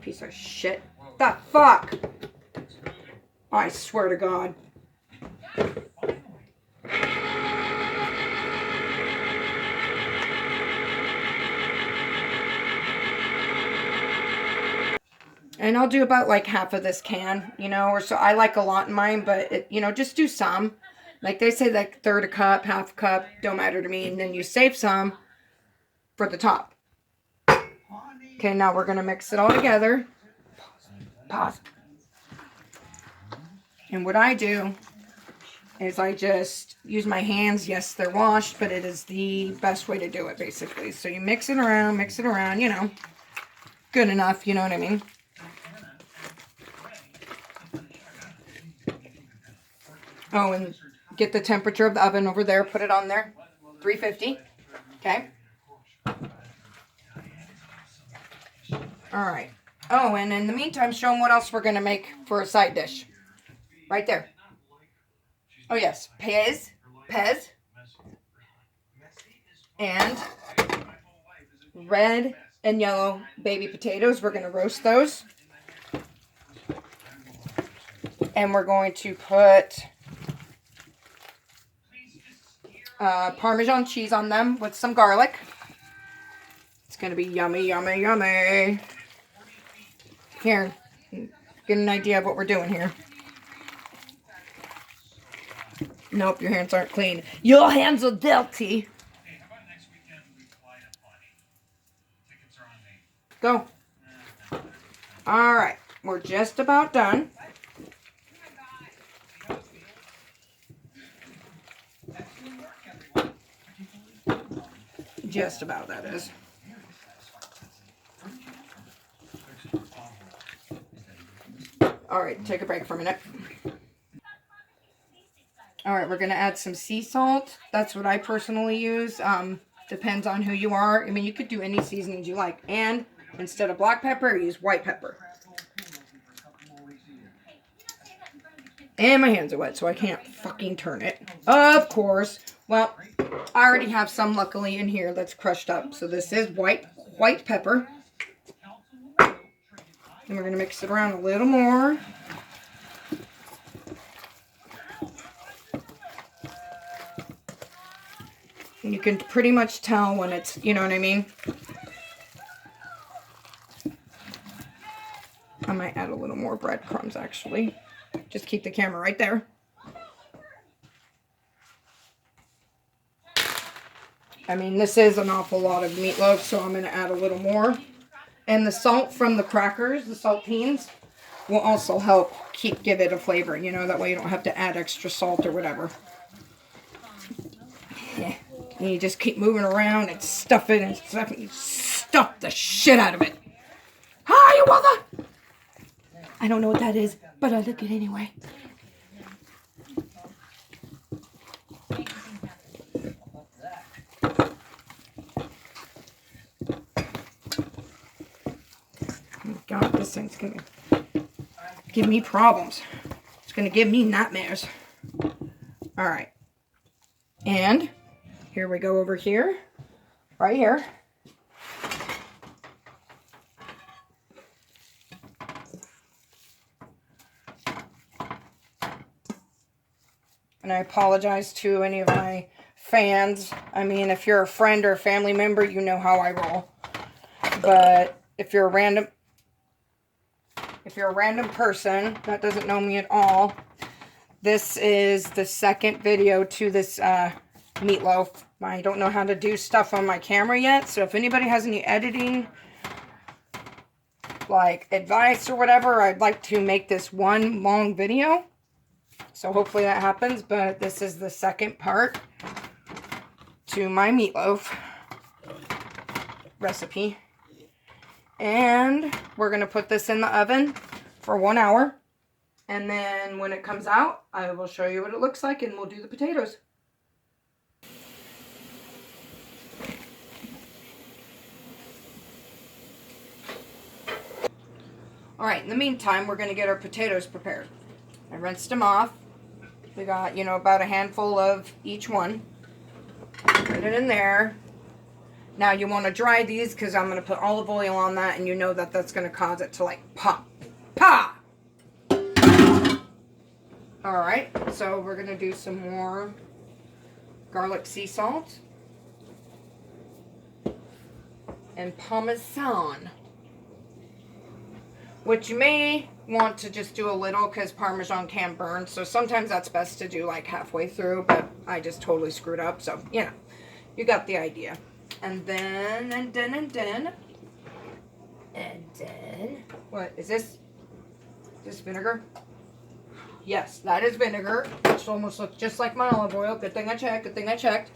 piece of shit. The fuck? I swear to God. And I'll do about like half of this can, you know, or so. I like a lot in mine, but, it, you know, just do some. Like they say, like third a cup, half a cup, don't matter to me. And then you save some for the top. Okay, now we're going to mix it all together. Pause. And what I do is I just use my hands. Yes, they're washed, but it is the best way to do it, basically. So you mix it around, you know. Good enough, you know what I mean? Oh, and get the temperature of the oven over there. Put it on there. 350. Okay. All right. Oh, and in the meantime, show them what else we're going to make for a side dish. Right there. Oh, yes. Pez. And red and yellow baby potatoes. We're going to roast those. And we're going to put Parmesan cheese on them with some garlic. It's going to be yummy, yummy, yummy. Here, get an idea of what we're doing here. Nope, your hands aren't clean. Your hands are dirty. Go. All right, we're just about done. Just about, that is. All right, take a break for a minute. All right, we're going to add some sea salt. That's what I personally use. Depends on who you are. I mean, you could do any seasonings you like. And instead of black pepper, use white pepper. And my hands are wet, so I can't fucking turn it. Of course. Well, I already have some, luckily, in here that's crushed up. So this is white pepper. And we're going to mix it around a little more. And you can pretty much tell when it's, you know what I mean? I might add a little more breadcrumbs, actually. Just keep the camera right there. I mean, this is an awful lot of meatloaf, so I'm going to add a little more. And the salt from the crackers, the saltines, will also help give it a flavor. You know, that way you don't have to add extra salt or whatever. Yeah. And you just keep moving around and stuff it and stuff it. You stuff the shit out of it. Hi, you mother! I don't know what that is, but I look it anyway. God, this thing's going to give me problems. It's going to give me nightmares. All right. And here we go over here. Right here. And I apologize to any of my fans. I mean, if you're a friend or a family member, you know how I roll. But if you're a random person that doesn't know me at all, this is the second video to this meatloaf. I don't know how to do stuff on my camera yet, so if anybody has any editing like advice or whatever, I'd like to make this one long video. So hopefully that happens, but this is the second part to my meatloaf recipe. And we're going to put this in the oven for 1 hour. And then when it comes out, I will show you what it looks like and we'll do the potatoes. Alright, in the meantime, we're going to get our potatoes prepared. I rinsed them off. We got, you know, about a handful of each one. Put it in there. Now you want to dry these because I'm going to put olive oil on that, and you know that that's going to cause it to like pop. Pop! Alright, so we're going to do some more garlic sea salt and Parmesan, which you may want to just do a little because Parmesan can burn, so sometimes that's best to do like halfway through, but I just totally screwed up, so you know, you got the idea. And then, what is this? This vinegar? Yes, that is vinegar, which almost looks just like my olive oil. Good thing I checked, good thing I checked.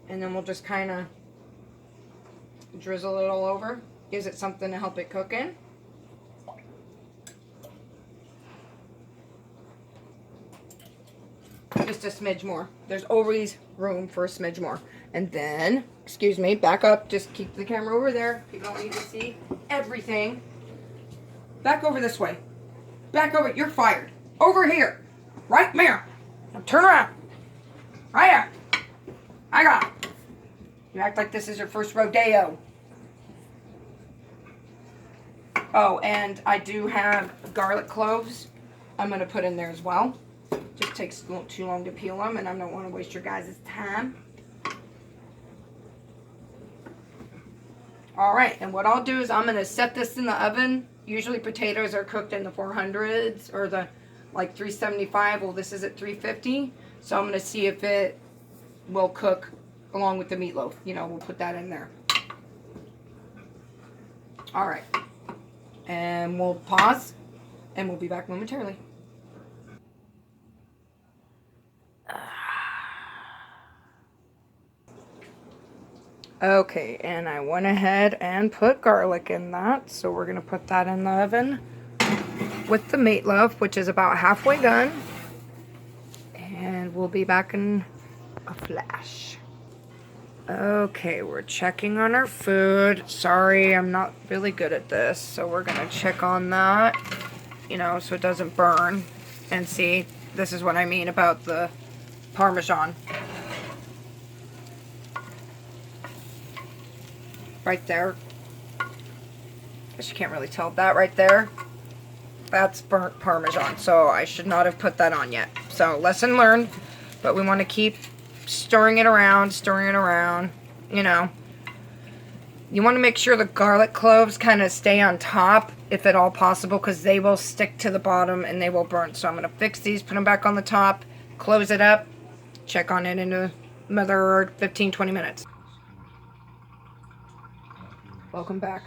And then we'll just kind of drizzle it all over. Gives it something to help it cook in. Just a smidge more. There's always room for a smidge more. And then, excuse me, back up. Just keep the camera over there. People don't need to see everything. Back over this way. Back over. You're fired. Over here. Right there. Now turn around. Right here. I got it. You act like this is your first rodeo. Oh, and I do have garlic cloves. I'm going to put in there as well. Just takes a little too long to peel them, and I don't want to waste your guys' time. Alright, and what I'll do is I'm going to set this in the oven. Usually potatoes are cooked in the 400s or the like 375. Well, this is at 350. So I'm going to see if it will cook along with the meatloaf. You know, we'll put that in there. Alright. And we'll pause, and we'll be back momentarily. Okay, and I went ahead and put garlic in that, so we're going to put that in the oven with the meatloaf, which is about halfway done. And we'll be back in a flash. Okay, we're checking on our food. Sorry, I'm not really good at this, so we're going to check on that, you know, so it doesn't burn. And see, this is what I mean about the Parmesan. Right there. Guess you can't really tell that right there. That's burnt Parmesan, so I should not have put that on yet. So, lesson learned, but we want to keep stirring it around, you know. You want to make sure the garlic cloves kind of stay on top, if at all possible, because they will stick to the bottom and they will burn. So I'm going to fix these, put them back on the top, close it up, check on it in another 15-20 minutes. Welcome back.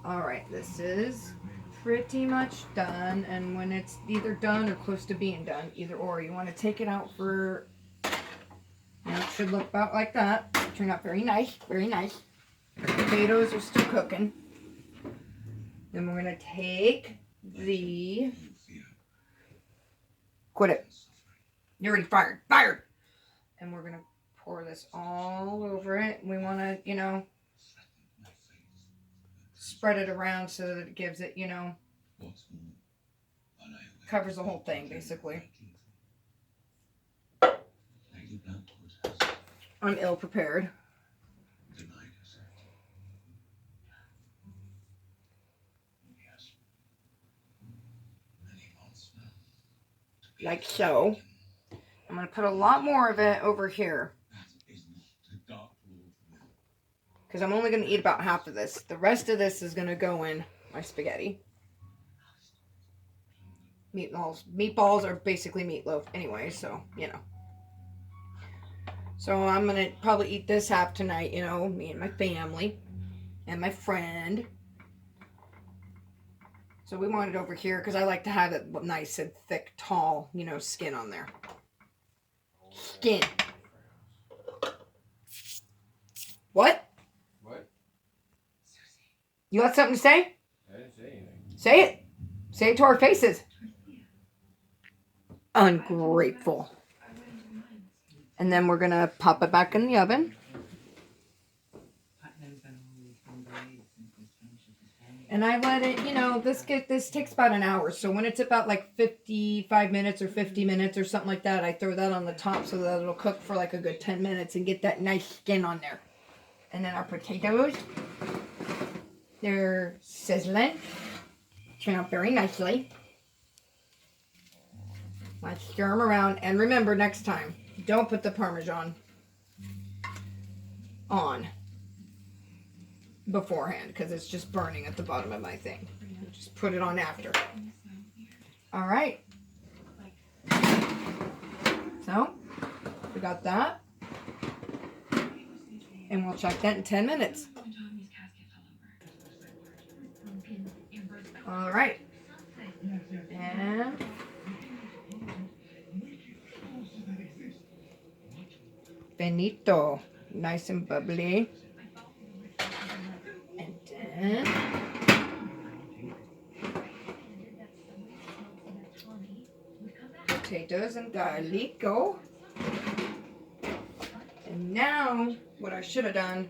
Alright, this is pretty much done, and when it's either done or close to being done, either or, you want to take it out for, you know, it should look about like that. Turned out very nice, very nice. The potatoes are still cooking. Then we're going to take the, quit it. You're already fired, fired! And we're going to pour this all over it. We want to, you know, spread it around so that it gives it, you know, covers the whole thing, basically. I'm ill prepared. Like so. I'm going to put a lot more of it over here, because I'm only going to eat about half of this. The rest of this is going to go in my spaghetti. Meatballs are basically meatloaf anyway, so, you know. So I'm going to probably eat this half tonight, you know, me and my family and my friend. So we want it over here because I like to have it nice and thick, tall, you know, skin on there. Skin. What? What? You got something to say? I didn't say anything. Say it. Say it to our faces. Ungrateful. And then we're going to pop it back in the oven. And I let it, you know, this takes about an hour. So when it's about like 55 minutes or 50 minutes or something like that, I throw that on the top so that it'll cook for like a good 10 minutes and get that nice skin on there. And then our potatoes, they're sizzling. Turn out very nicely. Let's stir them around. And remember, next time, don't put the Parmesan on beforehand because it's just burning at the bottom of my thing. Just put it on after. All right. So, we got that. And we'll check that in 10 minutes. All right. And Benito, nice and bubbly. And then potatoes and garlic go. And now, what I should have done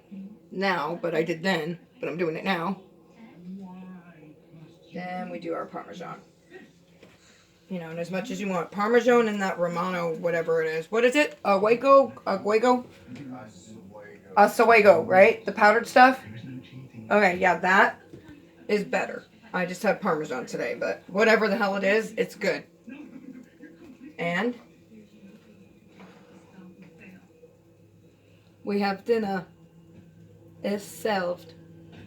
now, but I did then, but I'm doing it now. Then we do our Parmesan. You know, and as much as you want. Parmesan and that Romano, whatever it is. What is it? Aguego? Oswego, right? The powdered stuff? Okay, yeah, that is better. I just had Parmesan today, but whatever the hell it is, it's good. And we have dinner. It's served.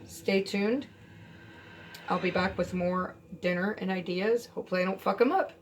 Stay tuned. I'll be back with more dinner and ideas. Hopefully I don't fuck them up.